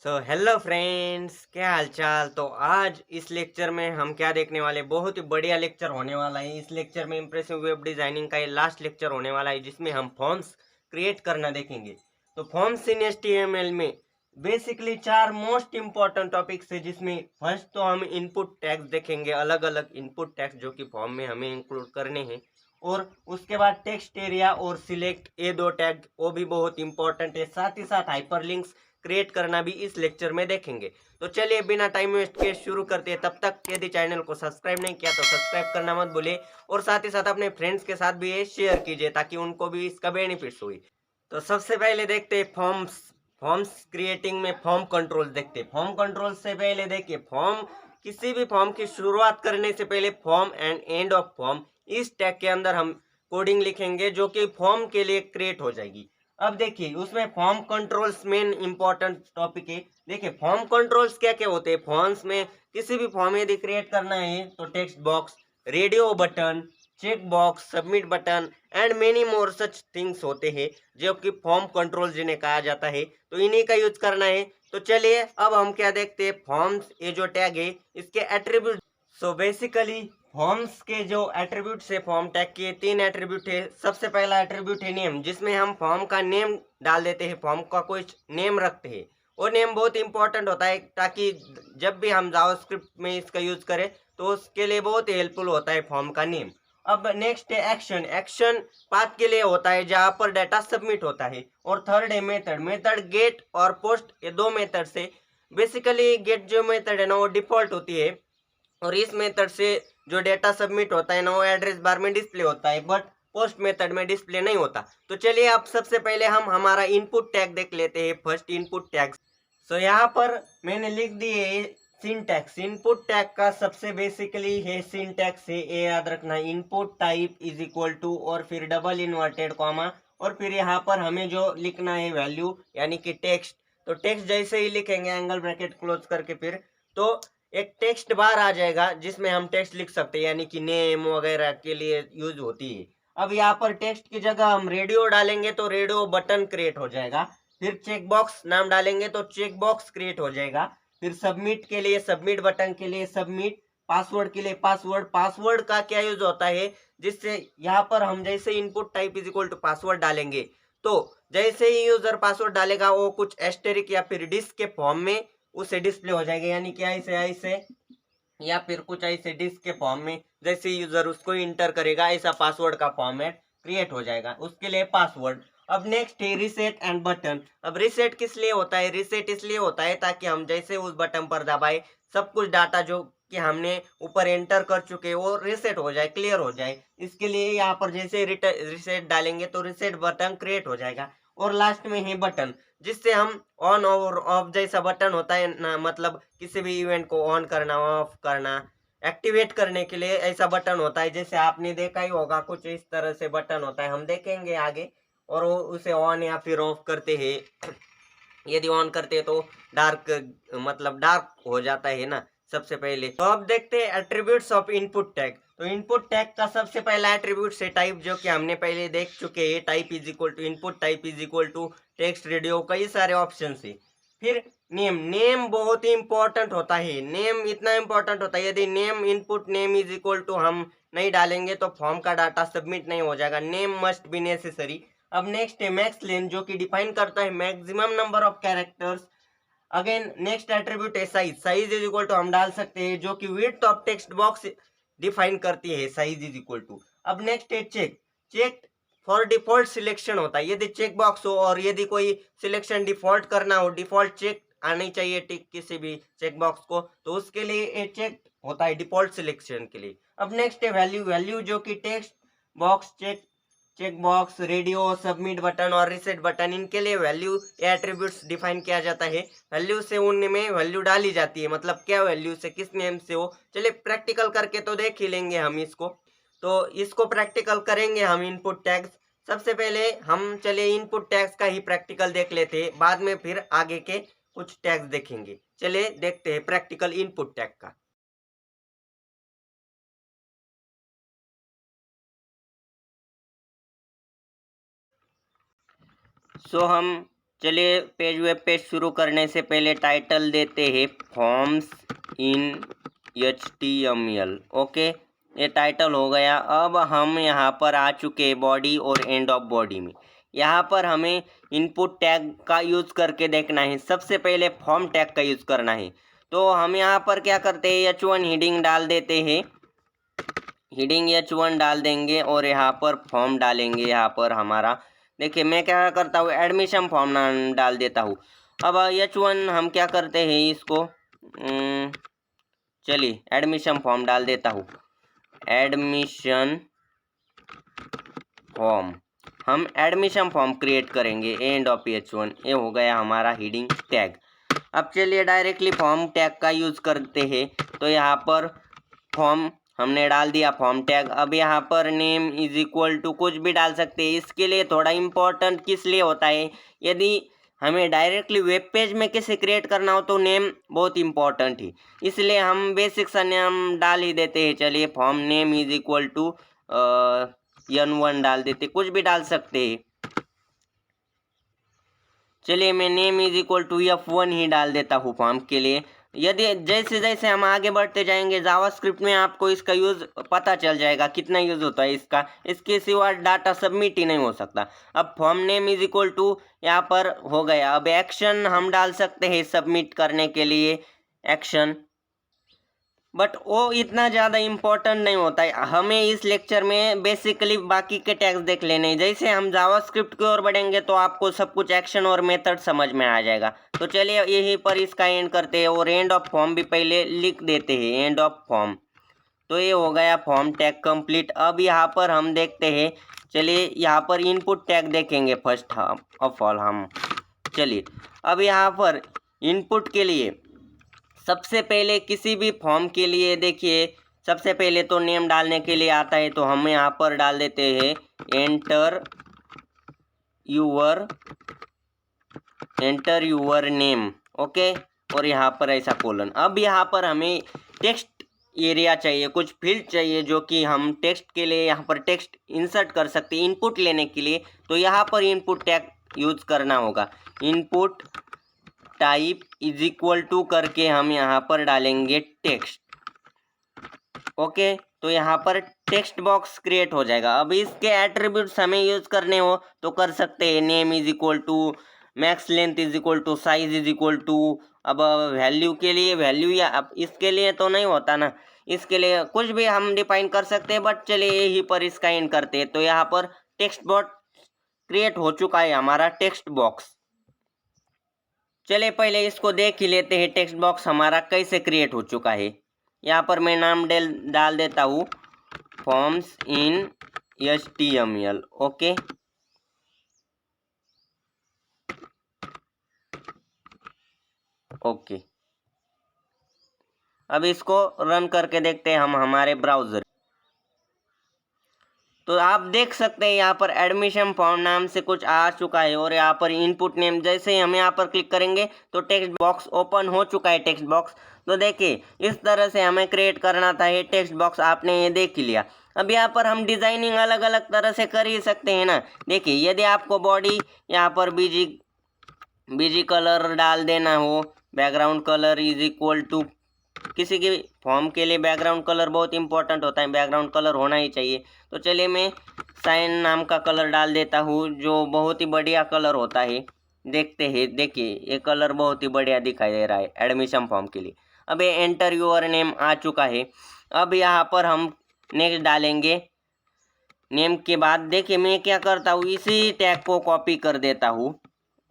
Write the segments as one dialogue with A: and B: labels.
A: So hello friends, क्या हाल चाल। तो आज इस लेक्चर में हम क्या देखने वाले, बहुत ही बढ़िया लेक्चर होने वाला है। इस लेक्चर में इंप्रेसिव वेब डिजाइनिंग का ये लास्ट लेक्चर होने वाला है, जिसमें हम फॉर्म्स क्रिएट करना देखेंगे। तो फॉर्म्स इन एचटीएमएल में बेसिकली चार मोस्ट इंपॉर्टेंट टॉपिक्स है, जिसमें फर्स्ट तो हम इनपुट टैग्स देखेंगे, अलग अलग इनपुट टैग्स जो कि फॉर्म में हमें इंक्लूड करने हैं। और उसके बाद टेक्स्ट एरिया और सिलेक्ट, ये दो टैग वो भी बहुत इंपॉर्टेंट है। साथ ही साथ हाइपरलिंक्स क्रिएट करना भी इस लेक्चर में देखेंगे। तो चलिए बिना टाइम वेस्ट के शुरू करते हैं। तब तक यदि चैनल को सब्सक्राइब नहीं किया तो सब्सक्राइब करना मत भूलिए, और साथ ही साथ अपने फ्रेंड्स के साथ भी ये शेयर कीजिए ताकि उनको भी इसका बेनिफिट्स हुई। तो सबसे पहले देखते हैं फॉर्म्स। फॉर्म्स क्रिएटिंग में फॉर्म कंट्रोल देखते हैं। फॉर्म कंट्रोल से पहले देखिए, फॉर्म किसी भी फॉर्म की शुरुआत करने से पहले form and end of form, इस टैग के अंदर हम कोडिंग लिखेंगे जो कि फॉर्म के लिए क्रिएट हो जाएगी। अब देखिए, उसमें form controls main important topic है। देखिए फॉर्म कंट्रोल्स क्या क्या होते हैं। फॉर्म्स में किसी भी फॉर्म यदि क्रिएट करना है तो text box, radio button, check box, submit button and many more such things होते हैं, जो कि फॉर्म कंट्रोल जिन्हें कहा जाता है। तो इन्हीं का यूज करना है। तो चलिए अब हम क्या देखते हैं, फॉर्म्स ये जो टैग है इसके एट्रीब्यूट। सो बेसिकली फॉर्म्स के जो एट्रीब्यूट्स है, फॉर्म टैग के तीन एट्रीब्यूट है। सबसे पहला एट्रीब्यूट है नेम, जिसमें हम फॉर्म का नेम डाल देते हैं, फॉर्म का कोई नेम रखते हैं। वो नेम बहुत इंपॉर्टेंट होता है, ताकि जब भी हम जावास्क्रिप्ट में इसका यूज करें तो उसके लिए बहुत हेल्पफुल होता है फॉर्म का नेम। अब नेक्स्ट है एक्शन। एक्शन पाथ के लिए होता है जहां पर डाटा सबमिट होता है। और थर्ड है मेथड। मेथड गेट और पोस्ट, ये दो मेथड से। बेसिकली गेट जो मेथड है ना वो डिफॉल्ट होती है, और इस मेथड से जो डेटा सबमिट होता है ना वो एड्रेस बार में डिस्प्ले होता है, बट पोस्ट मेथड में डिस्प्ले नहीं होता। तो चलिए अब सबसे पहले हम हमारा इनपुट टैग देख लेते हैं, फर्स्ट इनपुट टैग। सो यहाँ पर मैंने लिख दी है सिंटैक्स। इनपुट टैग का सबसे बेसिकली है सिंटैक्स है, ये याद रखना। Input type is equal to और फिर डबल इन्वर्टेड कॉमा, और फिर यहाँ पर हमें जो लिखना है वैल्यू यानी कि टेक्स्ट। तो टेक्स्ट जैसे ही लिखेंगे एंगल ब्रैकेट क्लोज करके, फिर तो एक टेक्स्ट बार आ जाएगा जिसमें हम टेक्स्ट लिख सकते हैं, यानी कि नेम वगैरह के लिए यूज होती है। अब यहाँ पर टेक्स्ट की जगह हम रेडियो डालेंगे तो रेडियो बटन क्रिएट हो जाएगा। फिर चेक बॉक्स नाम डालेंगे तो चेक बॉक्स क्रिएट हो जाएगा। फिर सबमिट के लिए सबमिट बटन के लिए सबमिट, पासवर्ड के लिए पासवर्ड। पासवर्ड का क्या यूज होता है, जिससे यहाँ पर हम जैसे input type is equal to password डालेंगे, तो जैसे ही यूजर पासवर्ड डालेगा वो कुछ एस्टेरिक या फिर डिस्क के फॉर्म में उसे डिस्प्ले हो जाएगा, यानी कि ऐसे ऐसे या फिर कुछ ऐसे डिस्क के फॉर्म में। जैसे यूजर उसको इंटर करेगा ऐसा पासवर्ड का फॉर्मेट क्रिएट हो जाएगा, उसके लिए पासवर्ड। अब नेक्स्ट है रिसेट एंड बटन। अब रिसेट किस लिए होता है, रिसेट इसलिए होता है ताकि हम जैसे उस बटन पर दबाए सब कुछ डाटा जो कि हमने ऊपर एंटर कर चुके वो रिसेट हो जाए, क्लियर हो जाए। इसके लिए यहाँ पर जैसे रिसेट डालेंगे तो रिसेट बटन क्रिएट हो जाएगा। और लास्ट में है बटन, जिससे हम ऑन और ऑफ जैसा बटन होता है ना, मतलब किसी भी इवेंट को ऑन करना, ऑफ करना, एक्टिवेट करने के लिए ऐसा बटन होता है। जैसे आपने देखा ही होगा, कुछ इस तरह से बटन होता है, हम देखेंगे आगे। और वो उसे ऑन या फिर ऑफ करते हैं। यदि ऑन करते हैं तो डार्क, मतलब डार्क हो जाता है ना सबसे पहले। तो अब देखते हैं एट्रीब्यूट्स ऑफ इनपुट टैग। तो इनपुट टैग का सबसे पहला एट्रीब्यूट है टाइप, जो कि हमने पहले देख चुके हैं। Type is equal to input type is equal to text, radio, कई सारे ऑप्शन है। फिर नेम। नेम बहुत ही इंपॉर्टेंट होता है। नेम इतना इंपॉर्टेंट होता है, यदि name input name is equal to हम नहीं डालेंगे तो फॉर्म का डाटा सबमिट नहीं हो जाएगा। Name must be necessary. अब नेक्स्ट है मैक्स लेन, जो कि डिफाइन करता है maximum number of characters. Again next attribute है size. Size is equal to हम डाल सकते हैं, जो कि width of text box define करती है, साइज इज इक्वल टू। अब नेक्स्ट है check. Check for default selection होता है, यदि चेक बॉक्स हो और यदि कोई सिलेक्शन डिफॉल्ट करना हो, डिफॉल्ट चेक आनी चाहिए टिक किसी भी चेक बॉक्स को, तो उसके लिए ये चेक होता है डिफॉल्ट सिलेक्शन के लिए। अब नेक्स्ट है वैल्यू। वैल्यू जो कि text box, check check box, radio, submit button और रिसेट बटन, इनके लिए वैल्यू या एट्रीब्यूट्स डिफाइन किया जाता है। वैल्यू से उनमें वैल्यू डाली जाती है, मतलब क्या वैल्यू से, किस नेम से हो। चलिए प्रैक्टिकल करके तो देख ही लेंगे हम इसको। तो इसको प्रैक्टिकल करेंगे हम इनपुट टैग्स। सबसे पहले हम चलिए इनपुट टैग्स का ही प्रैक्टिकल देख लेते हैं, बाद में फिर आगे के कुछ टैग्स देखेंगे। चलिए देखते हैं प्रैक्टिकल इनपुट टैग का। सो हम चलिए वेब पेज शुरू करने से पहले टाइटल देते हैं फॉर्म्स इन HTML। ओके, ये टाइटल हो गया। अब हम यहाँ पर आ चुके हैं बॉडी और एंड ऑफ बॉडी में। यहाँ पर हमें इनपुट टैग का यूज़ करके देखना है। सबसे पहले फॉर्म टैग का यूज़ करना है। तो हम यहाँ पर क्या करते हैं, H1 हीडिंग डाल देते हैं। हीडिंग H1 डाल देंगे और यहाँ पर फॉर्म डालेंगे। यहाँ पर हमारा देखिए, मैं क्या करता हूँ, एडमिशन फॉर्म नाम डाल देता हूँ। अब H1 हम क्या करते हैं इसको, चलिए एडमिशन फॉर्म डाल देता हूँ। एडमिशन फॉर्म, हम एडमिशन फॉर्म क्रिएट करेंगे एंड ऑफ H1। ये हो गया हमारा हीडिंग टैग। अब चलिए डायरेक्टली फॉर्म टैग का यूज़ करते हैं। तो यहाँ पर फॉर्म हमने डाल दिया, फॉर्म टैग। अब यहाँ पर नेम इज इक्वल टू कुछ भी डाल सकते हैं। इसके लिए थोड़ा इम्पोर्टेंट किस लिए होता है, यदि हमें डायरेक्टली वेब पेज में कैसे क्रिएट करना हो तो नेम बहुत इम्पोर्टेंट है, इसलिए हम बेसिक सा नेम डाल ही देते हैं। चलिए form name is equal to N1 डाल देते, कुछ भी डाल सकते हैं। चलिए मैं name is equal to F1 ही डाल देता हूँ फॉर्म के लिए। यदि जैसे जैसे हम आगे बढ़ते जाएंगे जावास्क्रिप्ट में आपको इसका यूज़ पता चल जाएगा, कितना यूज़ होता है इसका। इसके सिवा डाटा सबमिट ही नहीं हो सकता। अब form name is equal to यहाँ पर हो गया। अब एक्शन हम डाल सकते हैं सबमिट करने के लिए, एक्शन, बट वो इतना ज़्यादा इम्पोर्टेंट नहीं होता है। हमें इस लेक्चर में बेसिकली बाकी के टैग्स देख लेने हैं। जैसे हम जावास्क्रिप्ट की ओर बढ़ेंगे तो आपको सब कुछ एक्शन और मेथड समझ में आ जाएगा। तो चलिए यहीं पर इसका एंड करते हैं और एंड ऑफ फॉर्म भी पहले लिख देते हैं, एंड ऑफ फॉर्म। तो ये हो गया फॉर्म टैग कंप्लीट। अब यहाँ पर हम देखते हैं, चलिए यहाँ पर इनपुट टैग देखेंगे फर्स्ट ऑफ ऑल हम। चलिए अब यहाँ पर इनपुट के लिए सबसे पहले किसी भी फॉर्म के लिए देखिए, सबसे पहले तो नेम डालने के लिए आता है। तो हम यहाँ पर डाल देते हैं एंटर यूर नेम। ओके, और यहाँ पर ऐसा कोलन। अब यहाँ पर हमें टेक्स्ट एरिया चाहिए, कुछ फील्ड चाहिए जो कि हम टेक्स्ट के लिए यहाँ पर टेक्स्ट इंसर्ट कर सकते हैं इनपुट लेने के लिए। तो यहाँ पर इनपुट टैग यूज करना होगा। Input type is equal to करके हम यहाँ पर डालेंगे टेक्स्ट। ओके, तो यहाँ पर टेक्स्ट बॉक्स क्रिएट हो जाएगा। अब इसके एट्रीब्यूट्स हमें यूज करने हो तो कर सकते हैं। Name is equal to max length is equal to size is equal to. अब वैल्यू के लिए वैल्यू, या अब इसके लिए तो नहीं होता ना, इसके लिए कुछ भी हम डिफाइन कर सकते हैं। बट चलिए यही पर इसका एंड करते हैं। तो यहाँ पर टेक्स्ट बॉक्स क्रिएट हो चुका है, हमारा टेक्स्ट बॉक्स। चलिए पहले इसको देख ही लेते हैं टेक्स्ट बॉक्स हमारा कैसे क्रिएट हो चुका है। यहाँ पर मैं नाम डाल देता हूँ forms in HTML। Okay, okay, अब इसको रन करके देखते हैं हम हमारे ब्राउज़र। तो आप देख सकते हैं यहाँ पर एडमिशन फॉर्म नाम से कुछ आ चुका है और यहाँ पर इनपुट नेम, जैसे ही हम यहाँ पर क्लिक करेंगे तो टेक्स्ट बॉक्स ओपन हो चुका है। टेक्स्ट बॉक्स तो देखिए इस तरह से हमें क्रिएट करना था। ये टेक्स्ट बॉक्स आपने ये देख ही लिया। अब यहाँ पर हम डिज़ाइनिंग अलग अलग तरह से कर ही सकते हैं ना। देखिए यदि आपको बॉडी यहाँ पर बीजी कलर डाल देना हो, background colour is equal to, किसी के फॉर्म के लिए बैकग्राउंड कलर बहुत इंपॉर्टेंट होता है, बैकग्राउंड कलर होना ही चाहिए। तो चलिए मैं साइन नाम का कलर डाल देता हूँ जो बहुत ही बढ़िया कलर होता है। देखते हैं, देखिए ये कलर बहुत ही बढ़िया दिखाई दे रहा है एडमिशन फॉर्म के लिए। अब ये एंटर योर नेम आ चुका है। अब यहाँ पर हम नेक्स्ट डालेंगे। नेम के बाद देखिए मैं क्या करता हूँ, इसी टैग को कॉपी कर देता हूँ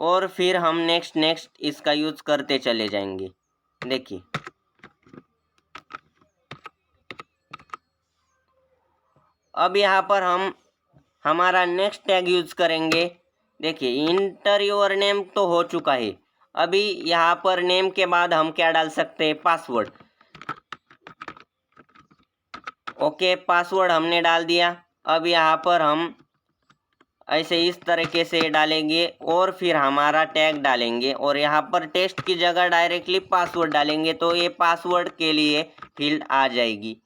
A: और फिर हम नेक्स्ट इसका यूज़ करते चले जाएंगे। देखिए अब यहाँ पर हम हमारा नेक्स्ट टैग यूज करेंगे। देखिए इंटर योर नेम तो हो चुका है। अभी यहाँ पर नेम के बाद हम क्या डाल सकते हैं, पासवर्ड। ओके, पासवर्ड हमने डाल दिया। अब यहाँ पर हम ऐसे इस तरीके से डालेंगे और फिर हमारा टैग डालेंगे और यहाँ पर टेक्स्ट की जगह डायरेक्टली पासवर्ड डालेंगे तो ये पासवर्ड के लिए फील्ड आ जाएगी।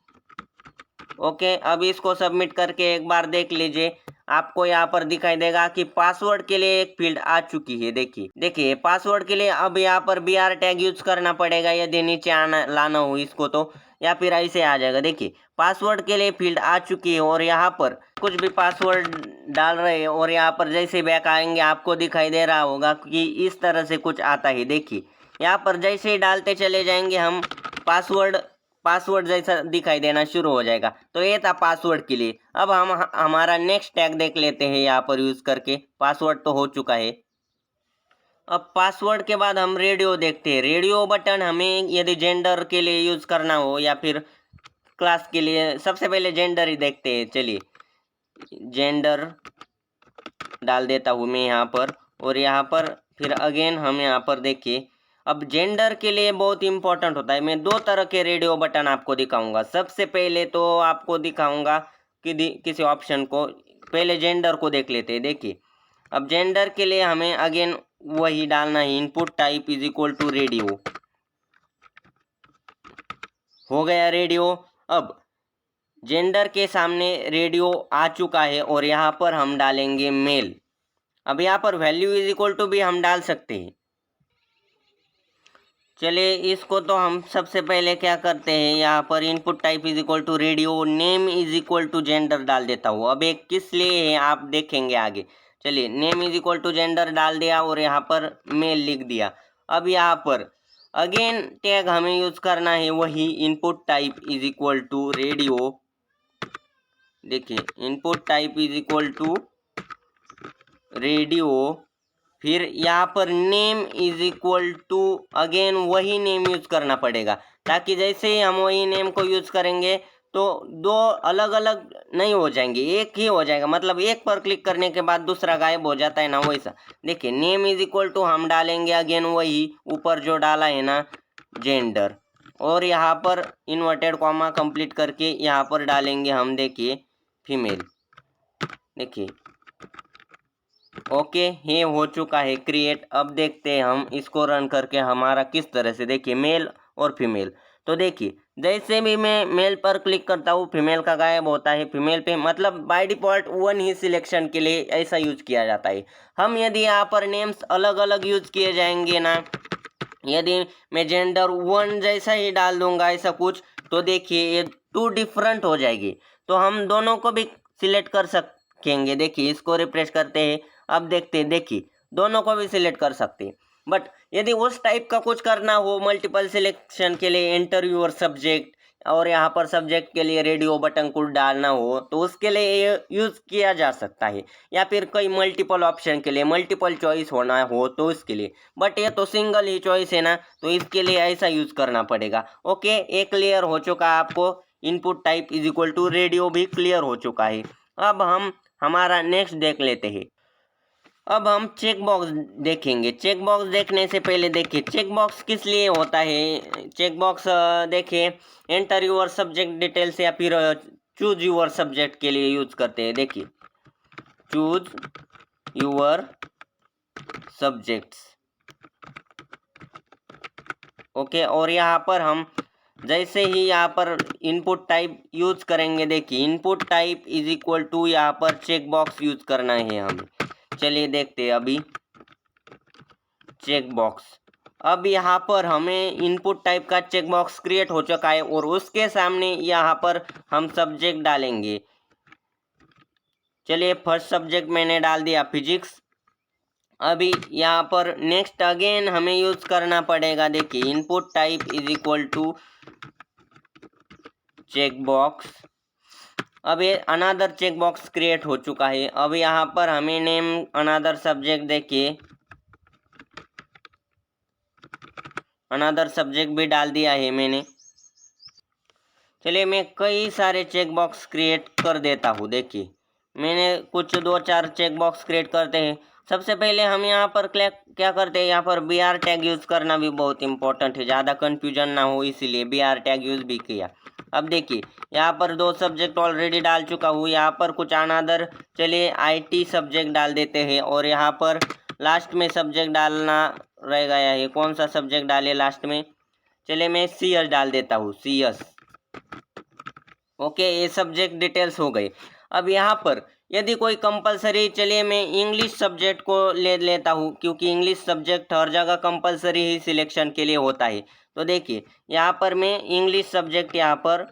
A: ओके, अब इसको सबमिट करके एक बार देख लीजिए। आपको यहाँ पर दिखाई देगा कि पासवर्ड के लिए एक फील्ड आ चुकी है। देखिए पासवर्ड के लिए अब यहाँ पर BR टैग यूज करना पड़ेगा यदि नीचे आना लाना हो इसको तो, या फिर ऐसे आ जाएगा। देखिए पासवर्ड के लिए फील्ड आ चुकी है और यहाँ पर कुछ भी पासवर्ड डाल रहे हैं और यहाँ पर जैसे बैक आएंगे आपको दिखाई दे रहा होगा कि इस तरह से कुछ आता है। देखिए यहाँ पर जैसे ही डालते चले जाएंगे हम पासवर्ड जैसा दिखाई देना शुरू हो जाएगा। तो ये था पासवर्ड के लिए। अब हम हमारा नेक्स्ट टैग देख लेते हैं यहाँ पर यूज करके। पासवर्ड तो हो चुका है। अब पासवर्ड के बाद हम रेडियो देखते हैं। रेडियो बटन हमें यदि जेंडर के लिए यूज करना हो या फिर क्लास के लिए, सबसे पहले जेंडर ही देखते हैं। चलिए जेंडर डाल देता हूँ मैं यहाँ पर, और यहाँ पर फिर अगेन हम यहाँ पर देखिए। अब जेंडर के लिए बहुत इंपॉर्टेंट होता है। मैं दो तरह के रेडियो बटन आपको दिखाऊंगा। सबसे पहले तो आपको दिखाऊंगा कि किसी ऑप्शन को, पहले जेंडर को देख लेते हैं। देखिए अब जेंडर के लिए हमें अगेन वही डालना है, input type is equal to radio. हो गया रेडियो। अब जेंडर के सामने रेडियो आ चुका है और यहाँ पर हम डालेंगे मेल। अब यहाँ पर वैल्यू इज इक्वल टू भी हम डाल सकते हैं। चलिए इसको तो हम सबसे पहले क्या करते हैं, यहाँ पर input type is equal to radio, name is equal to gender डाल देता हूँ। अब एक किस लिए है आप देखेंगे आगे। चलिए name is equal to gender डाल दिया और यहाँ पर मेल लिख दिया। अब यहाँ पर अगेन टैग हमें यूज करना है वही, input type is equal to radio. देखिए input type is equal to radio, फिर यहाँ पर name is equal to again वही नेम यूज करना पड़ेगा, ताकि जैसे ही हम वही नेम को यूज करेंगे तो दो अलग अलग नहीं हो जाएंगे, एक ही हो जाएगा। मतलब एक पर क्लिक करने के बाद दूसरा गायब हो जाता है ना, वैसा। देखिए नेम इज इक्वल टू हम डालेंगे अगेन वही ऊपर जो डाला है ना जेंडर, और यहाँ पर इन्वर्टेड कॉमा कंप्लीट करके यहाँ पर डालेंगे हम देखिए फीमेल। देखिए ओके ये हो चुका है क्रिएट। अब देखते हैं हम इसको रन करके हमारा किस तरह से। देखिए मेल और फीमेल, तो देखिए जैसे भी मैं मेल पर क्लिक करता हूँ फीमेल का गायब होता है। फीमेल पे मतलब by default one he selection के लिए ऐसा यूज किया जाता है। हम यदि यहाँ पर नेम्स अलग अलग यूज किए जाएंगे ना, यदि मैं जेंडर वन जैसा ही डाल दूंगा ऐसा कुछ, तो देखिए ये टू डिफरेंट हो जाएगी। तो हम दोनों को भी सिलेक्ट कर सकेंगे। देखिए इसको रिफ्रेश करते हैं, अब देखते हैं। देखिए दोनों को भी सिलेक्ट कर सकते हैं। बट यदि उस टाइप का कुछ करना हो मल्टीपल सिलेक्शन के लिए, एंटर योर सब्जेक्ट, और यहाँ पर सब्जेक्ट के लिए रेडियो बटन को डालना हो तो उसके लिए ये यूज़ किया जा सकता है। या फिर कोई मल्टीपल ऑप्शन के लिए मल्टीपल चॉइस होना हो तो उसके लिए। बट ये तो सिंगल ही चॉइस है ना, तो इसके लिए ऐसा यूज़ करना पड़ेगा। ओके एक क्लियर हो चुका है आपको। Input type is equal to radio भी क्लियर हो चुका है। अब हम हमारा नेक्स्ट देख लेते हैं। अब हम चेक बॉक्स देखेंगे। चेक बॉक्स देखने से पहले देखिए चेक बॉक्स किस लिए होता है। चेक बॉक्स देखिए एंटर यूर सब्जेक्ट डिटेल्स या फिर चूज यूर सब्जेक्ट के लिए यूज करते हैं। देखिए चूज यूर सब्जेक्ट्स, ओके। और यहाँ पर हम जैसे ही यहाँ पर इनपुट टाइप यूज करेंगे, देखिए input type is equal to यहाँ पर चेक बॉक्स यूज करना है हमें। चलिए देखते हैं अभी चेक बॉक्स। अब यहाँ पर हमें इनपुट टाइप का चेक बॉक्स क्रिएट हो चुका है और उसके सामने यहाँ पर हम सब्जेक्ट डालेंगे। चलिए फर्स्ट सब्जेक्ट मैंने डाल दिया फिजिक्स। अभी यहाँ पर नेक्स्ट अगेन हमें यूज करना पड़ेगा। देखिए input type is equal to check box. अब ये अनदर चेक बॉक्स क्रिएट हो चुका है। अब यहाँ पर हमें नेम अनदर सब्जेक्ट, देखिए अनदर सब्जेक्ट भी डाल दिया है मैंने। चलिए मैं कई सारे चेक बॉक्स क्रिएट कर देता हूँ। देखिए मैंने कुछ 2-4 चेक बॉक्स क्रिएट करते हैं। सबसे पहले हम यहाँ पर क्या करते हैं, यहाँ पर BR टैग यूज़ करना भी बहुत इंपॉर्टेंट है, ज़्यादा कन्फ्यूजन ना हो इसीलिए BR टैग यूज़ भी किया। अब देखिए यहाँ पर 2 सब्जेक्ट ऑलरेडी डाल चुका हूँ। यहाँ पर कुछ अनदर, चलिए IT सब्जेक्ट डाल देते हैं। और यहाँ पर लास्ट में सब्जेक्ट डालना रह गया है, कौन सा सब्जेक्ट डाले लास्ट में। चलिए मैं CS डाल देता हूँ, CS। ओके ये सब्जेक्ट डिटेल्स हो गई। अब यहाँ पर यदि कोई कंपलसरी, चलिए मैं इंग्लिश सब्जेक्ट को ले लेता हूँ, क्योंकि इंग्लिश सब्जेक्ट हर जगह कंपलसरी ही सिलेक्शन के लिए होता है। तो देखिए यहाँ पर मैं इंग्लिश सब्जेक्ट यहाँ पर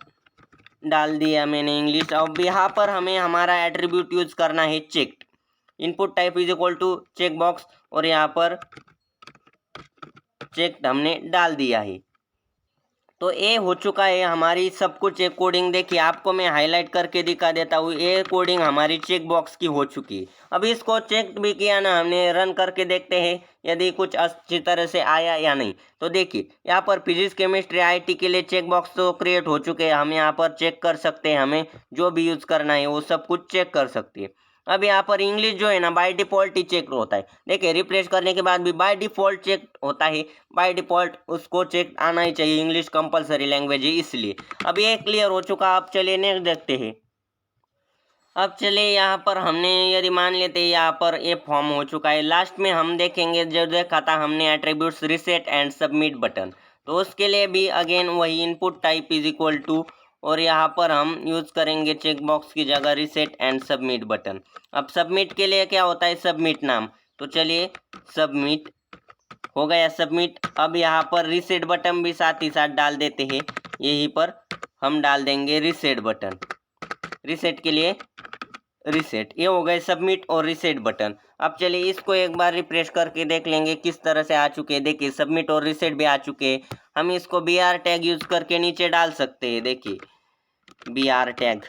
A: डाल दिया मैंने इंग्लिश। अब यहाँ पर हमें हमारा एट्रीब्यूट यूज करना है check. Input type is equal to check box, और यहाँ पर चेक हमने डाल दिया है। तो ये हो चुका है हमारी सब कुछ एक कोडिंग। देखिए आपको मैं हाईलाइट करके दिखा देता हूँ, ये कोडिंग हमारी चेक बॉक्स की हो चुकी है। अब इसको चेक भी किया ना हमने, रन करके देखते हैं यदि कुछ अच्छी तरह से आया या नहीं। तो देखिए यहाँ पर फिजिक्स केमिस्ट्री आईटी के लिए चेक बॉक्स तो क्रिएट हो चुके हैं। हम यहाँ पर चेक कर सकते हैं, हमें जो भी यूज़ करना है वो सब कुछ चेक कर सकते हैं। अब यहाँ पर इंग्लिश जो है ना बाय डिफ़ॉल्ट ही चेक होता है। देखिए रिफ्रेश करने के बाद भी बाय डिफ़ॉल्ट चेक होता है, बाय डिफ़ॉल्ट उसको चेक आना ही चाहिए, इंग्लिश कंपलसरी लैंग्वेज है इसलिए। अब ये क्लियर हो चुका। अब चलिए नेक्स्ट देखते हैं। अब चलिए यहाँ पर हमने यदि मान लेते हैं यहाँ पर ये फॉर्म हो चुका है। लास्ट में हम देखेंगे जो देखा था हमने attributes reset and submit button, तो उसके लिए भी अगेन वही input type is equal to, और यहाँ पर हम यूज़ करेंगे चेक बॉक्स की जगह रीसेट एंड सबमिट बटन। अब सबमिट के लिए क्या होता है, सबमिट नाम। तो चलिए सबमिट हो गया सबमिट। अब यहाँ पर रीसेट बटन भी साथ ही साथ डाल देते हैं, यहीं पर हम डाल देंगे रीसेट बटन। रीसेट के लिए रीसेट, ये हो गए सबमिट और रीसेट बटन। अब चलिए इसको एक बार रिफ्रेश करके देख लेंगे किस तरह से आ चुके हैं। देखिए सबमिट और रीसेट भी आ चुके हैं। हम इसको BR टैग यूज करके नीचे डाल सकते हैं, देखिए BR टैग।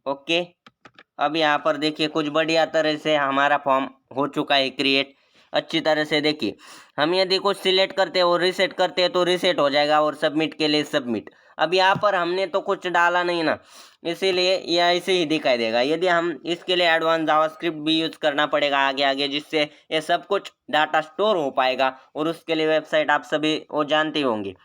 A: ओके, अब यहाँ पर देखिए कुछ बढ़िया तरह से हमारा फॉर्म हो चुका है क्रिएट अच्छी तरह से। देखिए हम यदि कुछ सिलेक्ट करते हैं और रीसेट करते हैं तो रीसेट हो जाएगा, और सबमिट के लिए सबमिट। अब यहाँ पर हमने तो कुछ डाला नहीं ना, इसीलिए यह ऐसे ही दिखाई देगा। यदि हम इसके लिए एडवांस जावास्क्रिप्ट भी यूज करना पड़ेगा आगे आगे, जिससे ये सब कुछ डाटा स्टोर हो पाएगा, और उसके लिए वेबसाइट आप सभी वो जानते होंगे।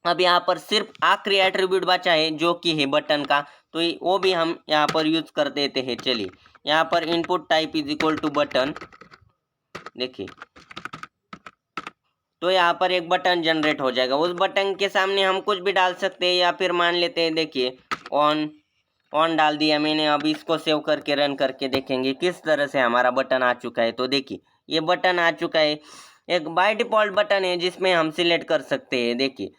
A: अब यहाँ पर सिर्फ आखिरी एट्रीब्यूट बचा है जो कि है बटन का, तो वो भी हम यहाँ पर यूज कर देते हैं। चलिए यहाँ पर input type is equal to button, देखिए तो यहाँ पर एक बटन जनरेट हो जाएगा। उस बटन के सामने हम कुछ भी डाल सकते हैं, या फिर मान लेते हैं देखिए ऑन डाल दिया मैंने। अब इसको सेव करके रन करके देखेंगे किस तरह से हमारा बटन आ चुका है। तो देखिए ये बटन आ चुका है, एक बाय डिफ़ॉल्ट बटन है जिसमें हम सिलेक्ट कर सकते हैं। देखिए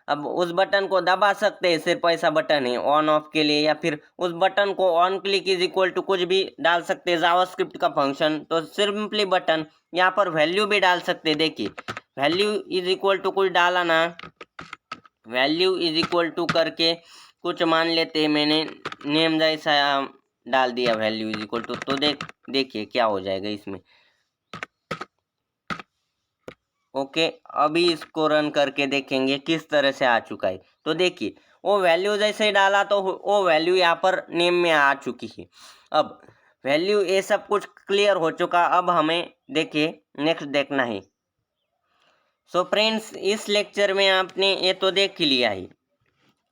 A: अब उस बटन को दबा सकते हैं, सिर्फ ऐसा बटन है ऑन ऑफ के लिए, या फिर उस बटन को on click is equal to कुछ भी डाल सकते हैं जावास्क्रिप्ट का फंक्शन। तो सिंपली बटन, यहाँ पर वैल्यू भी डाल सकते हैं। देखिए वैल्यू इज इक्वल टू कुछ डाला ना, वैल्यू इज इक्वल टू करके कुछ मान लेते हैं, मैंने नेम जैसा डाल दिया वैल्यू इज इक्वल टू। तो देखिए क्या हो जाएगा इसमें। ओके, अभी इसको रन करके देखेंगे किस तरह से आ चुका है। तो देखिए वो वैल्यू जैसे ही डाला तो वो वैल्यू यहाँ पर नेम में आ चुकी है। अब वैल्यू ये सब कुछ क्लियर हो चुका। अब हमें देखिए नेक्स्ट देखना है। सो फ्रेंड्स इस लेक्चर में आपने ये तो देख ही लिया है।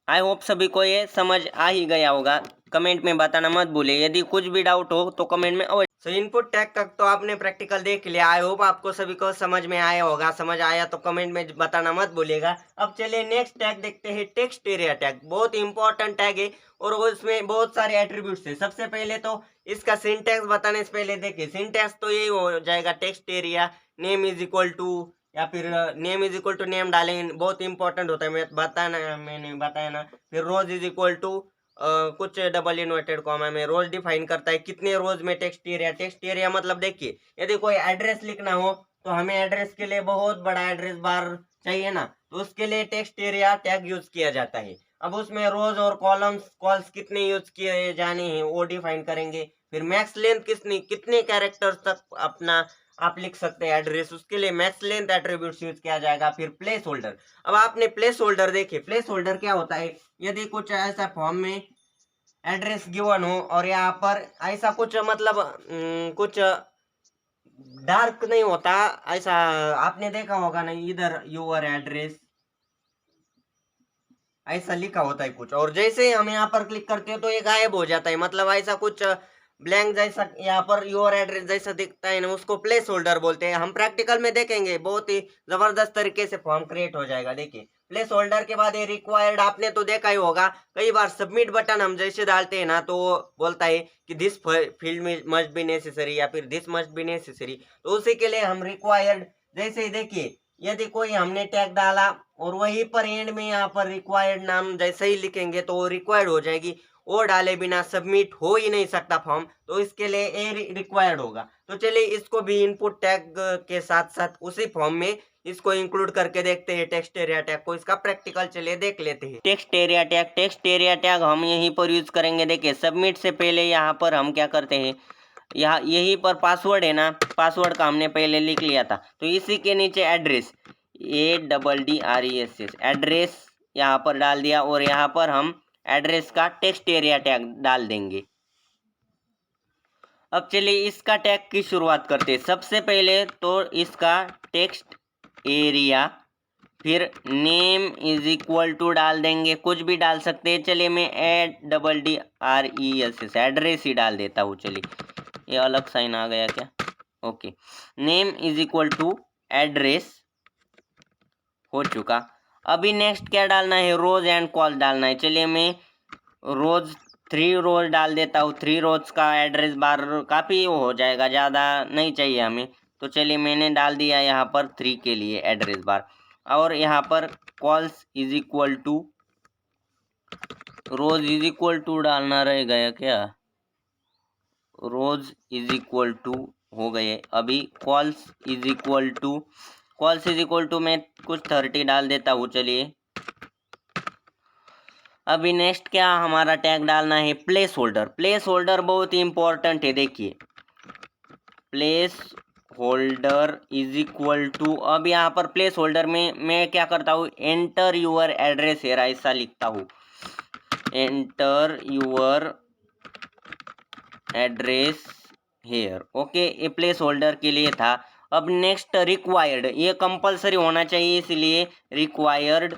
A: आई होप सभी को ये समझ आ ही गया होगा। कमेंट में बताना मत भूले, यदि कुछ भी डाउट हो तो कमेंट में अवश्य। सो इनपुट टैग तक तो आपने प्रैक्टिकल देख लिया। आई होप आपको सभी को समझ में आया होगा। समझ आया तो कमेंट में बताना मत भूलिएगा। अब चलिए नेक्स्ट टैग देखते हैं, टेक्स्ट एरिया टैग। बहुत इंपॉर्टेंट टैग है और उसमें बहुत सारे एट्रीब्यूट्स है। सबसे पहले तो इसका सिंटैक्स बताने से पहले देखिए, सिंटैक्स तो यही हो जाएगा, text area name is equal to, या फिर name is equal to name डालेंगे, बहुत इंपॉर्टेंट होता है। मैंने बताया ना। फिर रोज इज इक्वल टू कुछ डबल इन्वर्टेड कॉमा में रोज डिफाइन करता है कितने रोज में टेक्स्ट एरिया। टेक्स्ट एरिया मतलब देखिए यदि कोई एड्रेस लिखना हो तो हमें एड्रेस के लिए बहुत बड़ा एड्रेस बार चाहिए ना, तो उसके लिए टेक्स्ट एरिया टैग यूज किया जाता है। अब उसमें रोज और कॉल्स कितने यूज किए जाने हैं वो डिफाइन करेंगे। फिर मैक्स लेंथ कितने कैरेक्टर्स तक अपना आप लिख सकते हैं एड्रेस, उसके लिए मैक्स लेंथ एट्रीब्यूट्स यूज किया जाएगा। फिर प्लेस होल्डर। अब आपने प्लेस होल्डर देखे, प्लेस होल्डर क्या होता है, यदि कुछ ऐसा फॉर्म में एड्रेस गिवन हो और यहाँ पर ऐसा कुछ मतलब कुछ डार्क नहीं होता, ऐसा आपने देखा होगा ना, इधर योर एड्रेस ऐसा लिखा होता है कुछ, और जैसे हम यहाँ पर क्लिक करते हैं तो ये गायब हो जाता है। मतलब ऐसा कुछ ब्लैंक जैसा यहाँ पर योर एड्रेस जैसा दिखता है ना, उसको प्लेस होल्डर बोलते हैं। हम प्रैक्टिकल में देखेंगे, बहुत ही जबरदस्त तरीके से फॉर्म क्रिएट हो जाएगा। देखिए प्लेस होल्डर के बाद ये रिक्वायर्ड आपने तो देखा ही होगा, कई बार सबमिट बटन हम जैसे डालते हैं ना तो बोलता है कि दिस फील्ड में मस्ट बी नेसेसरी या फिर दिस मस्ट बी नेसेसरी, तो उसी के लिए हम रिक्वायर्ड जैसे ही देखिए, यदि कोई हमने टैग डाला और वहीं पर एंड में यहाँ पर रिक्वायर्ड नाम जैसे ही लिखेंगे तो वो रिक्वायर्ड हो जाएगी, वो डाले बिना सबमिट हो ही नहीं सकता फॉर्म, तो इसके लिए ए रिक्वायर्ड होगा। तो चलिए इसको भी इनपुट टैग के साथ साथ उसी फॉर्म में इसको इंक्लूड करके देखते हैं टेक्स्ट एरिया टैग को, इसका प्रैक्टिकल चलिए देख लेते हैं। टेक्स्ट एरिया टैग हम यहीं पर यूज करेंगे। देखिए सबमिट से पहले यहाँ पर हम क्या करते हैं, यहाँ यहीं पर पासवर्ड है ना, पासवर्ड का हमने पहले लिख लिया था, तो इसी के नीचे एड्रेस ADDRESS एड्रेस यहाँ पर डाल दिया और यहाँ पर हम एड्रेस का टेक्स्ट एरिया टैग डाल देंगे। अब चलिए इसका टैग की शुरुआत करते हैं। सबसे पहले तो इसका टेक्स्ट एरिया, फिर नेम इज इक्वल टू डाल देंगे, कुछ भी डाल सकते हैं। चलिए मैं ADDRESS एड्रेस ही डाल देता हूँ। चलिए ये अलग साइन आ गया क्या, okay. Name is equal to address हो चुका। अभी नेक्स्ट क्या डालना है, रोज एंड कॉल डालना है। चलिए मैं रोज 3 रोज डाल देता हूँ। 3 रोज का एड्रेस बार काफ़ी हो जाएगा, ज़्यादा नहीं चाहिए हमें, तो चलिए मैंने डाल दिया यहाँ पर 3 के लिए एड्रेस बार। और यहाँ पर cols is equal to rows is equal to डालना रह गया क्या, रोज इज इक्वल टू हो गए। अभी कॉल्स इज इक्वल टू मैं कुछ 30 डाल देता हूँ। चलिए अभी नेक्स्ट क्या हमारा टैग डालना है, प्लेस होल्डर। प्लेस होल्डर बहुत ही इंपॉर्टेंट है। देखिए placeholder is equal to, अब यहाँ पर प्लेस होल्डर में मैं क्या करता हूँ, एंटर यूर एड्रेस हेयर ऐसा लिखता हूँ, enter your address here. Okay, ये प्लेस होल्डर के लिए था। अब नेक्स्ट रिक्वायर्ड, ये कंपलसरी होना चाहिए इसलिए रिक्वायर्ड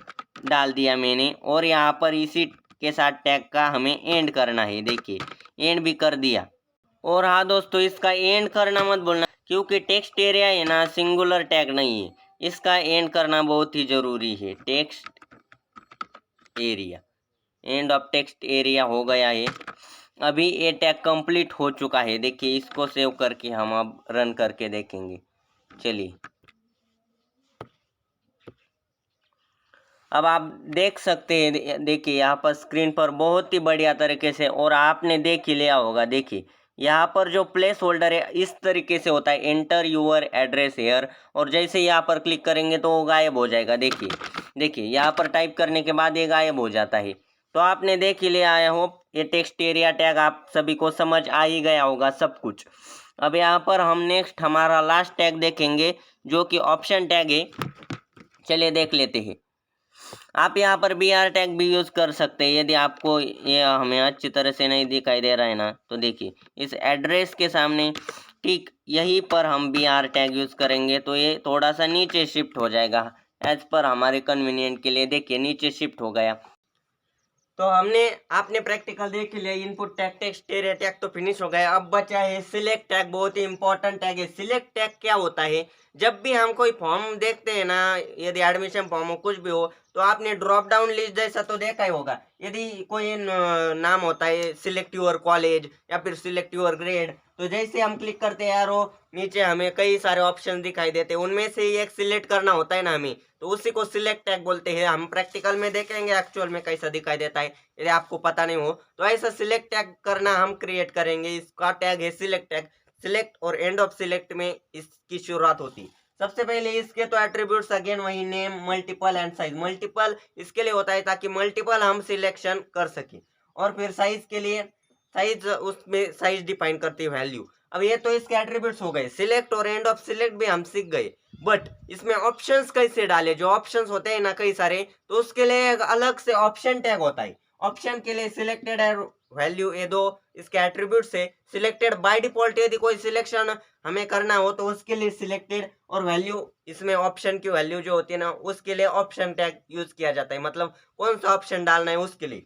A: डाल दिया मैंने। और यहाँ पर इसी के साथ टैग का हमें एंड करना है। देखिए एंड भी कर दिया। और हाँ दोस्तों, इसका एंड करना मत बोलना, क्योंकि टेक्स्ट एरिया है ना, सिंगुलर टैग नहीं है, इसका एंड करना बहुत ही जरूरी है। Text area, end of text area हो गया है। अभी ये टैग कंप्लीट हो चुका है। देखिए इसको सेव करके हम अब रन करके देखेंगे। चलिए अब आप देख सकते हैं, देखिए यहाँ पर स्क्रीन पर बहुत ही बढ़िया तरीके से, और आपने देख ही लिया होगा। देखिए यहाँ पर जो प्लेस होल्डर है इस तरीके से होता है, एंटर यूर एड्रेस हेयर, और जैसे यहाँ पर क्लिक करेंगे तो वो गायब हो जाएगा। देखिए यहाँ पर टाइप करने के बाद ये गायब हो जाता है। तो आपने देख ही लिया, आई होप ये टेक्स्ट एरिया टैग आप सभी को समझ आ ही गया होगा सब कुछ। अब यहाँ पर हम नेक्स्ट हमारा लास्ट टैग देखेंगे जो कि ऑप्शन टैग है। चलिए देख लेते हैं। आप यहाँ पर BR टैग भी यूज़ कर सकते हैं। यदि आपको ये हमें अच्छी तरह से नहीं दिखाई दे रहा है ना, तो देखिए इस एड्रेस के सामने ठीक यहीं पर हम BR टैग यूज़ करेंगे तो ये थोड़ा सा नीचे शिफ्ट हो जाएगा एज पर हमारे कन्वीनियंट के लिए। देखिए नीचे शिफ्ट हो गया। तो आपने प्रैक्टिकल देख लिया, input tag text area tag तो फिनिश हो गया। अब बचा है सिलेक्ट टैग, बहुत ही इंपॉर्टेंट टैग है। सिलेक्ट टैग क्या होता है, जब भी हम कोई फॉर्म देखते हैं ना, यदि एडमिशन फॉर्म हो कुछ भी हो, तो आपने ड्रॉप डाउन लिस्ट जैसा तो देखा ही होगा। यदि कोई नाम होता है सिलेक्ट योर कॉलेज या फिर सिलेक्ट योर ग्रेड, तो जैसे हम क्लिक करते हैं यार, वो नीचे हमें कई सारे ऑप्शन दिखाई देते हैं, उनमें से एक सिलेक्ट करना होता है ना हमें, तो उसी को सिलेक्ट टैग बोलते हैं। हम प्रैक्टिकल में देखेंगे एक्चुअल में कैसा दिखाई देता है, यदि आपको पता नहीं हो तो ऐसा सिलेक्ट टैग करना हम क्रिएट करेंगे। इसका टैग है सिलेक्ट टैग। सिलेक्ट और एंड ऑफ सिलेक्ट में इसकी शुरुआत होती है। सबसे पहले इसके तो एट्रीब्यूट्स अगेन वही, name, multiple and size. Multiple इसके लिए होता है ताकि मल्टीपल हम सिलेक्शन कर सके, और फिर साइज के लिए साइज, उसमें साइज डिफाइन करती है वैल्यू। अब ये तो इसके एट्रीब्यूट्स हो गए। सिलेक्ट और एंड ऑफ सिलेक्ट भी हम सीख गए, बट इसमें ऑप्शंस कैसे डाले, जो ऑप्शंस होते हैं ना कई सारे, तो उसके लिए एक अलग से ऑप्शन टैग होता है। ऑप्शन के लिए सिलेक्टेड है वैल्यू, ये दो इसके एट्रीब्यूट्स है। सिलेक्टेड बाय डिफॉल्ट, यदि कोई सिलेक्शन हमें करना हो तो उसके लिए सिलेक्टेड, और वैल्यू इसमें ऑप्शन की वैल्यू जो होती है ना, उसके लिए ऑप्शन टैग यूज किया जाता है, मतलब कौन सा ऑप्शन डालना है उसके लिए।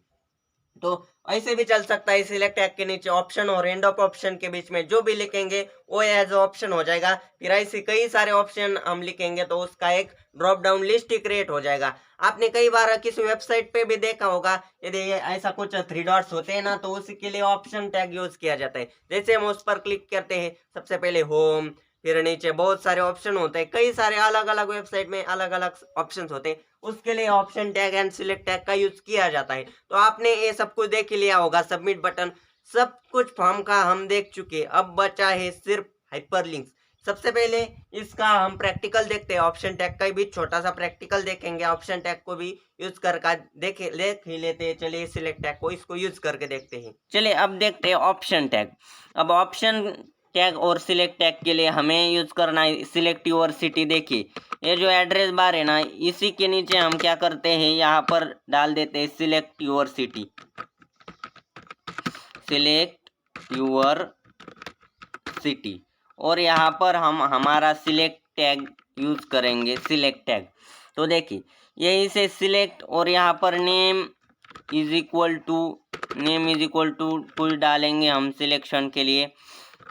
A: तो ऐसे भी चल सकता है। सिलेक्ट टैग के नीचे ऑप्शन और एंड ऑफ ऑप्शन के बीच में जो भी लिखेंगे वो एज ऑप्शन हो जाएगा। फिर ऐसे कई सारे ऑप्शन हम लिखेंगे तो उसका एक ड्रॉप डाउन लिस्ट ही क्रिएट हो जाएगा। आपने कई बार किसी वेबसाइट पे भी देखा होगा, यदि ऐसा कुछ थ्री डॉट्स होते हैं ना, तो उसी के लिए ऑप्शन टैग यूज किया जाता है। जैसे हम उस पर क्लिक करते हैं, सबसे पहले होम, फिर नीचे बहुत सारे ऑप्शन होते हैं, कई सारे अलग अलग वेबसाइट में अलग अलग ऑप्शन होते हैं, उसके लिए option tag and select tag का यूज किया जाता है। तो आपने ये सब कुछ देख लिया होगा, सबमिट बटन सब कुछ फॉर्म का हम देख चुके। अब बचा है सिर्फ हाइपरलिंक्स। सबसे पहले इसका हम प्रैक्टिकल देखते हैं, ऑप्शन टैग का भी छोटा सा प्रैक्टिकल देखेंगे, ऑप्शन टैग को भी यूज करके देख ही लेते हैं। चलिए सिलेक्ट टैग को इसको यूज करके देखते हैं। चलिए अब देखते हैं ऑप्शन टैग। अब ऑप्शन टैग और सिलेक्ट टैग के लिए हमें यूज करना है सिलेक्ट योर सिटी। देखिए ये जो एड्रेस बार है ना, इसी के नीचे हम क्या करते हैं, यहाँ पर डाल देते हैं select your city. Select your city और यहाँ पर हम हमारा सिलेक्ट टैग यूज करेंगे, सिलेक्ट टैग। तो देखिए यही से सिलेक्ट और यहाँ पर नेम इज इक्वल टू कुछ डालेंगे हम सिलेक्शन के लिए।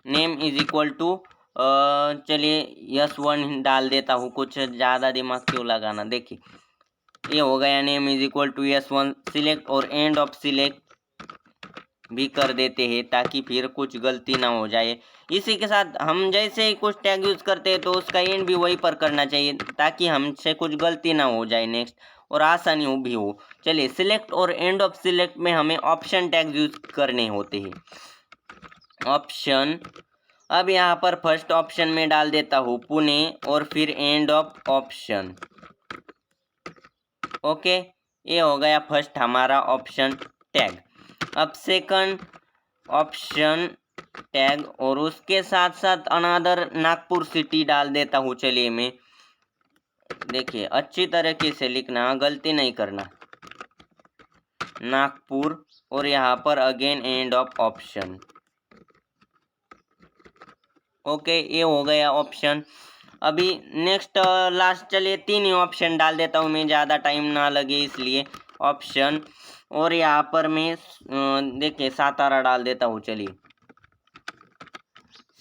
A: नेम इज इक्वल टू चलिए S1 डाल देता हूँ, कुछ ज़्यादा दिमाग क्यों लगाना। देखिए ये हो गया, name is equal to S1 select और एंड ऑफ सिलेक्ट भी कर देते हैं ताकि फिर कुछ गलती ना हो जाए। इसी के साथ हम जैसे ही कुछ टैग यूज करते हैं तो उसका एंड भी वही पर करना चाहिए ताकि हमसे कुछ गलती ना हो जाए नेक्स्ट, और आसानी हो भी हो। चलिए सिलेक्ट और एंड ऑफ सिलेक्ट में हमें ऑप्शन टैग यूज करने होते हैं। ऑप्शन, अब यहाँ पर फर्स्ट ऑप्शन में डाल देता हूँ पुणे और फिर एंड ऑफ ऑप्शन। ओके, ये हो गया फर्स्ट हमारा ऑप्शन टैग। अब सेकंड ऑप्शन टैग और उसके साथ साथ अनदर नागपुर सिटी डाल देता हूँ। चलिए मैं, देखिए अच्छी तरीके से लिखना, गलती नहीं करना, नागपुर और यहाँ पर again end of option. Okay, ये हो गया ऑप्शन। अभी नेक्स्ट लास्ट, चलिए 3 ही ऑप्शन डाल देता हूँ मैं, ज़्यादा टाइम ना लगे इसलिए। ऑप्शन और यहाँ पर मैं देखिए सातारा डाल देता हूँ। चलिए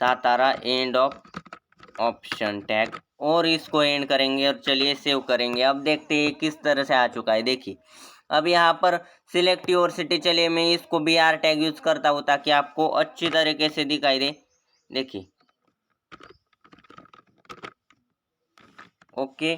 A: Satara end of option tag और इसको एंड करेंगे और चलिए सेव करेंगे। अब देखते हैं किस तरह से आ चुका है। देखिए अब यहाँ पर सिलेक्ट योर सिटी, चलिए मैं इसको BR टैग यूज करता हूँ ताकि आपको अच्छी तरीके से दिखाई दे। देखिए ओके,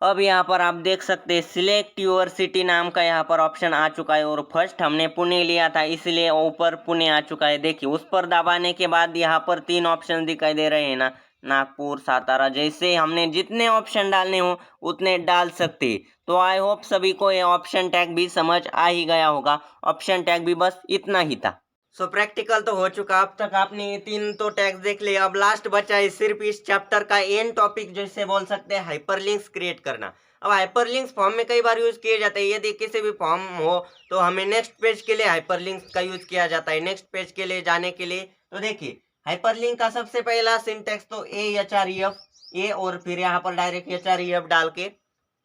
A: अब यहाँ पर आप देख सकते हैं सिलेक्ट योर सिटी नाम का यहाँ पर ऑप्शन आ चुका है और फर्स्ट हमने पुणे लिया था इसलिए ऊपर पुणे आ चुका है। देखिए उस पर दबाने के बाद यहाँ पर 3 ऑप्शन दिखाई दे रहे हैं ना, नागपुर, सातारा। जैसे हमने जितने ऑप्शन डालने हो उतने डाल सकते हैं। तो आई होप सभी को ये ऑप्शन टैग भी समझ आ ही गया होगा। ऑप्शन टैग भी बस इतना ही था। प्रैक्टिकल तो हो चुका, अब तक आपने 3 तो टैग्स देख लिए। अब लास्ट बचा है सिर्फ इस चैप्टर का एंड टॉपिक, जैसे बोल सकते हैं हाइपरलिंक्स क्रिएट करना। अब हाइपरलिंक्स फॉर्म में कई बार यूज किए जाते हैं। यदि किसी भी फॉर्म हो तो हमें नेक्स्ट पेज के लिए हाइपरलिंक्स का यूज किया जाता है, नेक्स्ट पेज के लिए जाने के लिए। तो देखिए हाइपरलिंक का सबसे पहला सिंटेक्स तो AHREF, ए और फिर यहाँ पर डायरेक्ट HREF डाल के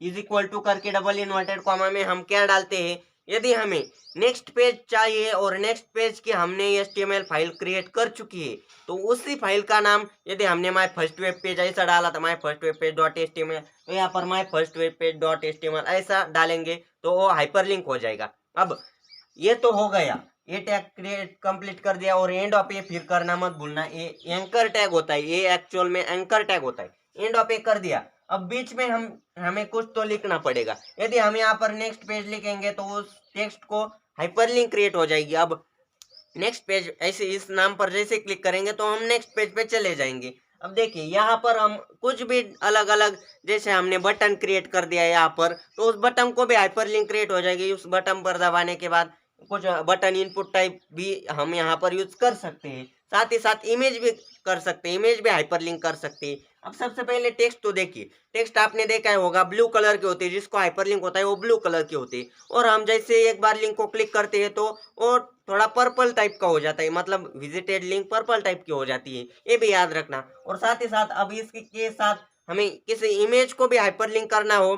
A: इज इक्वल टू करके डबल इन्वर्टेड कॉमा में हम क्या डालते हैं, यदि हमें नेक्स्ट पेज चाहिए और नेक्स्ट पेज की हमने HTML फाइल क्रिएट कर चुकी है तो उसी फाइल का नाम, यदि हमने माय फर्स्ट वेब पेज ऐसा डाला था, my first web page dot HTML, तो यहाँ पर my first web page dot HTML ऐसा डालेंगे तो वो हाइपरलिंक हो जाएगा। अब ये तो हो गया, ये टैग क्रिएट कंप्लीट कर दिया। और एंड ऑफ ए फिर करना मत भूलना, ये एंकर टैग होता है, ये एक्चुअल में एंकर टैग होता है। एंड ऑफ ए कर दिया, अब बीच में हमें कुछ तो लिखना पड़ेगा। यदि हम यहाँ पर नेक्स्ट पेज लिखेंगे तो उस टेक्स्ट को हाइपरलिंक क्रिएट हो जाएगी। अब नेक्स्ट पेज ऐसे इस नाम पर जैसे क्लिक करेंगे तो हम नेक्स्ट पेज पे चले जाएंगे। अब देखिए यहाँ पर हम कुछ भी अलग अलग, जैसे हमने बटन क्रिएट कर दिया यहाँ पर, तो उस बटन को भी हाइपरलिंक क्रिएट हो जाएगी। उस बटन पर दबाने के बाद कुछ बटन इनपुट टाइप भी हम यहाँ पर यूज कर सकते हैं। साथ ही साथ इमेज भी कर सकते हैं, इमेज भी हाइपरलिंक कर सकते हैं। अब सबसे पहले टेक्स्ट तो देखिए, टेक्स्ट आपने देखा ही होगा ब्लू कलर के होते हैं, जिसको हाइपरलिंक होता है वो ब्लू कलर के होते हैं। और हम जैसे एक बार लिंक को क्लिक करते हैं तो वो थोड़ा पर्पल टाइप का हो जाता है, मतलब विजिटेड लिंक पर्पल टाइप की हो जाती है, ये भी याद रखना। और साथ ही साथ अब इसके साथ हमें किसी इमेज को भी हाइपरलिंक करना हो,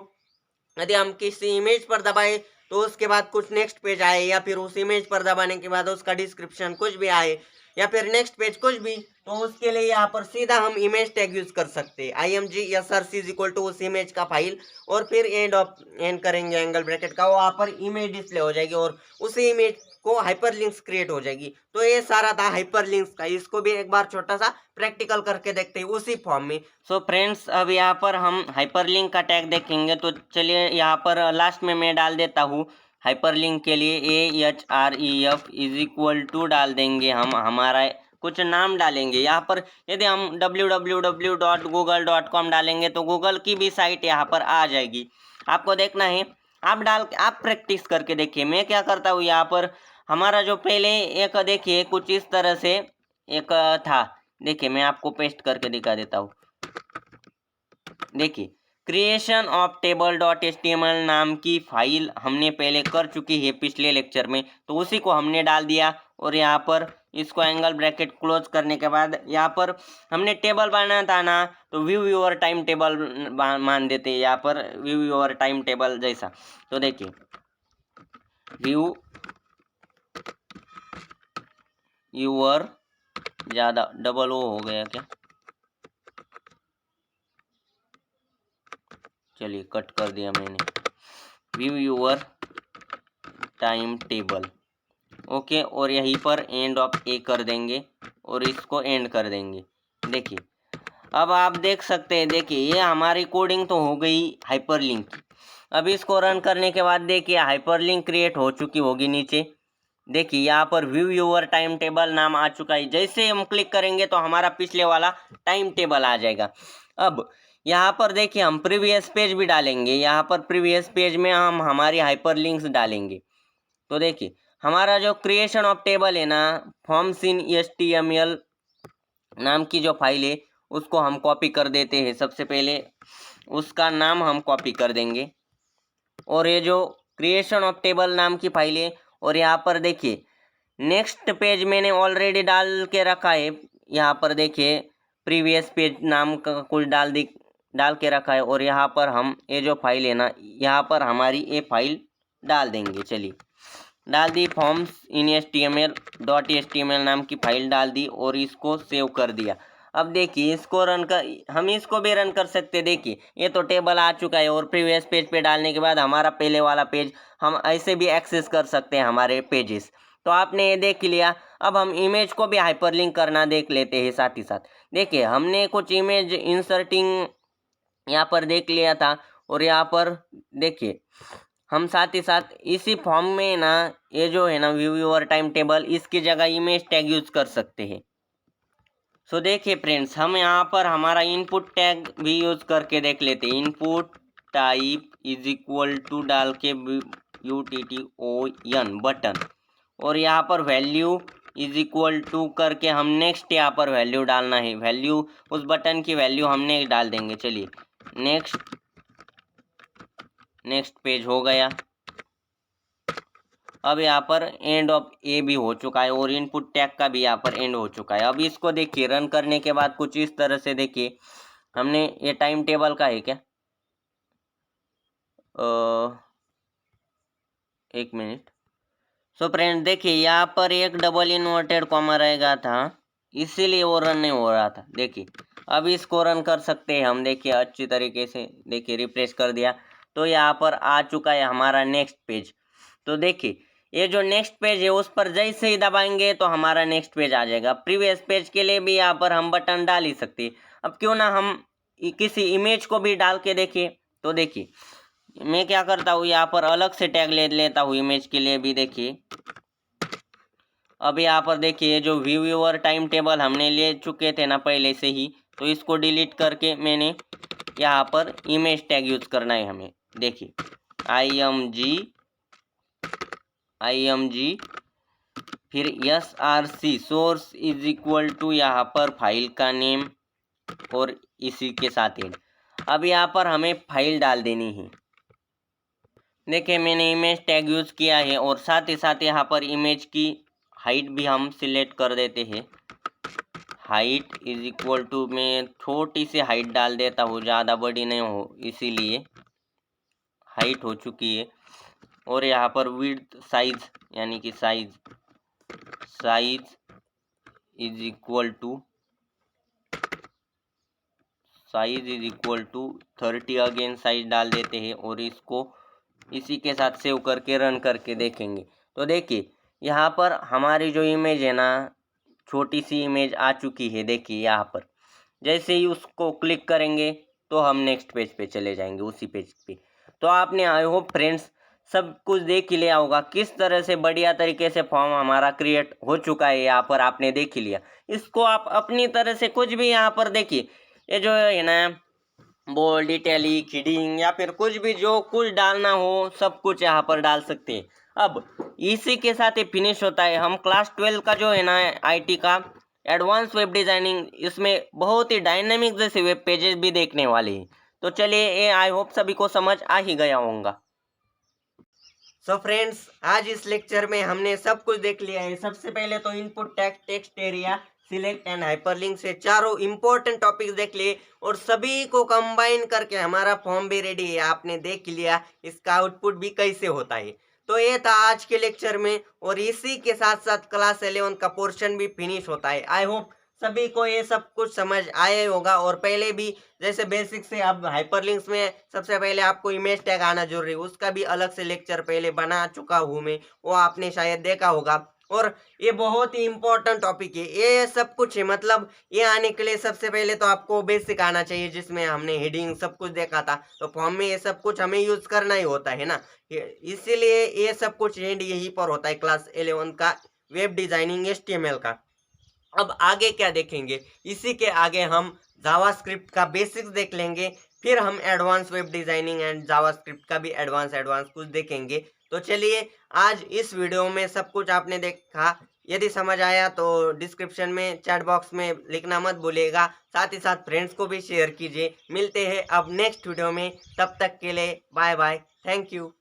A: यदि हम किसी इमेज पर दबाएं तो उसके बाद कुछ नेक्स्ट पेज आए या फिर उस इमेज पर दबाने के बाद उसका डिस्क्रिप्शन कुछ भी आए या फिर नेक्स्ट पेज कुछ भी, तो उसके लिए यहाँ पर सीधा हम इमेज टैग यूज कर सकते हैं। img इज इक्वल टू उस इमेज का फाइल और फिर एंड करेंगे एंगल ब्रैकेट का, वहाँ पर इमेज डिस्प्ले हो जाएगी और उसी इमेज को हाइपरलिंक्स क्रिएट हो जाएगी। तो ये सारा था हाइपरलिंक्स का। इसको भी एक बार छोटा सा प्रैक्टिकल करके देखते हैं उसी फॉर्म में। सो फ्रेंड्स, अब यहाँ पर हम हाइपरलिंक का टैग देखेंगे। तो चलिए यहाँ पर लास्ट में मैं डाल देता हूँ हाइपरलिंक के लिए AHREF इज इक्वल टू डाल देंगे हम, हमारा कुछ नाम डालेंगे यहाँ पर। यदि हम www.google.com डालेंगे तो गूगल की भी साइट यहाँ पर आ जाएगी। आपको देखना है, आप प्रैक्टिस करके देखिए। मैं क्या करता हूँ यहाँ पर, हमारा जो पहले एक देखिए कुछ इस तरह से एक था, देखिए मैं आपको पेस्ट करके दिखा देता हूँ। देखिए क्रिएशन ऑफ टेबल .html नाम की फाइल हमने पहले कर चुकी है पिछले लेक्चर में, तो उसी को हमने डाल दिया और यहाँ पर इसको एंगल ब्रैकेट क्लोज करने के बाद यहाँ पर हमने टेबल बनाना था ना, तो व्यू योर टाइम टेबल मान देते हैं यहाँ पर, व्यू योर टाइम टेबल जैसा। तो देखिए व्यू योर, ज़्यादा डबल ओ हो गया क्या, चलिए कट कर दिया मैंने, view your time table. Okay, और यहीं पर एंड ऑफ ए कर देंगे और इसको एंड कर देंगे। देखिए अब आप देख सकते हैं, देखिए ये हमारी कोडिंग तो हो गई हाइपरलिंक की। अब इसको रन करने के बाद देखिए हाइपरलिंक क्रिएट हो चुकी होगी नीचे। देखिए यहाँ पर व्यू योर टाइम टेबल नाम आ चुका है। जैसे हम क्लिक करेंगे तो हमारा पिछले वाला टाइम टेबल आ जाएगा। अब यहाँ पर देखिए हम प्रीवियस पेज भी डालेंगे। यहाँ पर प्रीवियस पेज में हम हमारी हाइपरलिंक्स डालेंगे। तो देखिए हमारा जो क्रिएशन ऑफ टेबल है ना, फॉर्म्स इन HTML नाम की जो फाइल है उसको हम कॉपी कर देते हैं। सबसे पहले उसका नाम हम कॉपी कर देंगे और ये जो क्रिएशन ऑफ टेबल नाम की फाइल है, और यहाँ पर देखिए नेक्स्ट पेज मैंने ऑलरेडी डाल के रखा है। यहाँ पर देखिए प्रीवियस पेज नाम का कुछ डाल के रखा है और यहाँ पर हम ये जो फाइल है ना, यहाँ पर हमारी ये फाइल डाल देंगे। चलिए डाल दी, फॉर्म्स इन HTML नाम की फाइल डाल दी और इसको सेव कर दिया। अब देखिए इसको हम इसको भी रन कर सकते। देखिए ये तो टेबल आ चुका है और प्रीवियस पेज पे डालने के बाद हमारा पहले वाला पेज हम ऐसे भी एक्सेस कर सकते हैं हमारे पेजेस। तो आपने ये देख लिया। अब हम इमेज को भी हाइपरलिंक करना देख लेते हैं साथ ही साथ। देखिए हमने कुछ इमेज इंसर्टिंग यहाँ पर देख लिया था और यहाँ पर देखिए हम साथ ही साथ इसी फॉर्म में ना ये जो है ना व्यू योर टाइम टेबल, इसकी जगह इमेज टैग यूज कर सकते हैं। सो देखिए फ्रेंड्स, हम यहाँ पर हमारा इनपुट टैग भी यूज करके देख लेते हैं। Input type is equal to डाल के UTTON बटन, और यहाँ पर वैल्यू इज इक्वल टू करके हम नेक्स्ट यहाँ पर वैल्यू डालना है। वैल्यू उस बटन की वैल्यू हमने डाल देंगे। चलिए नेक्स्ट पेज हो गया। अब यहाँ पर एंड ऑफ ए भी हो चुका है और इनपुट टैग का भी यहाँ पर एंड हो चुका है। अब इसको देखिए रन करने के बाद कुछ इस तरह से देखिए, हमने ये टाइम टेबल का है क्या, एक मिनट। सो फ्रेंड देखिए यहाँ पर एक डबल इन्वर्टेड कॉमा रहेगा था, इसीलिए वो रन नहीं हो रहा था। देखिए अब इसको रन कर सकते हैं हम। देखिए अच्छी तरीके से देखिए रिफ्रेश कर दिया तो यहाँ पर आ चुका है हमारा नेक्स्ट पेज। तो देखिए ये जो नेक्स्ट पेज है उस पर जैसे ही दबाएंगे तो हमारा नेक्स्ट पेज आ जाएगा। प्रीवियस पेज के लिए भी यहाँ पर हम बटन डाल ही सकते हैं। अब क्यों ना हम किसी इमेज को भी डाल के देखिए। तो देखिए मैं क्या करता हूँ, यहाँ पर अलग से टैग ले लेता हूँ इमेज के लिए भी। देखिए अब यहाँ पर देखिए जो व्यू योर टाइम टेबल हमने ले चुके थे ना पहले से ही, तो इसको डिलीट करके मैंने यहाँ पर इमेज टैग यूज करना है हमें। देखिए img फिर src source is equal to यहाँ पर फाइल का नेम और इसी के साथ एड। अब यहाँ पर हमें फाइल डाल देनी है। देखिए मैंने इमेज टैग यूज किया है और साथ ही साथ यहाँ पर इमेज की हाइट भी हम सिलेक्ट कर देते हैं। हाइट इज इक्वल टू, मैं छोटी सी हाइट डाल देता हूँ, ज़्यादा बड़ी नहीं हो, इसीलिए हाइट हो चुकी है। और यहाँ पर विड्थ साइज यानी कि size is equal to 30 again size डाल देते हैं और इसको इसी के साथ सेव करके रन करके देखेंगे। तो देखिए यहाँ पर हमारी जो इमेज है ना, छोटी सी इमेज आ चुकी है। देखिए यहाँ पर जैसे ही उसको क्लिक करेंगे तो हम नेक्स्ट पेज पे चले जाएंगे, उसी पेज पे। तो आपने आई होप फ्रेंड्स सब कुछ देख ही लिया होगा, किस तरह से बढ़िया तरीके से फॉर्म हमारा क्रिएट हो चुका है। यहाँ पर आपने देख ही लिया। इसको आप अपनी तरह से कुछ भी यहाँ पर देखिए, ये जो है ना बोल्ड, इटैलिक, हेडिंग या फिर कुछ भी जो कुछ डालना हो सब कुछ यहाँ पर डाल सकते हैं। अब इसी के साथ ही फिनिश होता है। हम क्लास 12 का जो है ना आईटी का एडवांस वेब डिजाइनिंग, इसमें बहुत ही डायनेमिक जैसे वेब पेजेस भी देखने वाले हैं। तो चलिए, ये आई होप सभी को समझ आ ही गया होगा। सो फ्रेंड्स, आज इस लेक्चर में हमने सब कुछ देख लिया है। सबसे पहले तो input tag, text area, select and hyperlink से चारों इंपॉर्टेंट टॉपिक्स देख लिए और सभी को कंबाइन करके हमारा फॉर्म भी रेडी है। आपने देख लिया इसका आउटपुट भी कैसे होता है। तो ये था आज के लेक्चर में और इसी के साथ साथ क्लास 11 का पोर्शन भी फिनिश होता है। आई होप सभी को ये सब कुछ समझ आया होगा। और पहले भी जैसे बेसिक से अब हाइपरलिंक्स में सबसे पहले आपको इमेज टैग आना जरूरी है, उसका भी अलग से लेक्चर पहले बना चुका हूँ मैं, वो आपने शायद देखा होगा। और ये बहुत ही इम्पोर्टेंट टॉपिक है, ये सब कुछ है। मतलब ये आने के लिए सबसे पहले तो आपको बेसिक आना चाहिए, जिसमें हमने हेडिंग सब कुछ देखा था। तो फॉर्म में ये सब कुछ हमें यूज करना ही होता है ना, इसीलिए ये सब कुछ एंड यहीं पर होता है क्लास 11 का वेब डिजाइनिंग HTML का। अब आगे क्या देखेंगे, इसी के आगे हम जावास्क्रिप्ट का बेसिक्स देख लेंगे, फिर हम advance web designing and JavaScript का भी एडवांस कुछ देखेंगे। तो चलिए, आज इस वीडियो में सब कुछ आपने देखा। यदि समझ आया तो डिस्क्रिप्शन में चैट बॉक्स में लिखना मत भूलिएगा, साथ ही साथ फ्रेंड्स को भी शेयर कीजिए। मिलते हैं अब नेक्स्ट वीडियो में, तब तक के लिए बाय बाय, थैंक यू।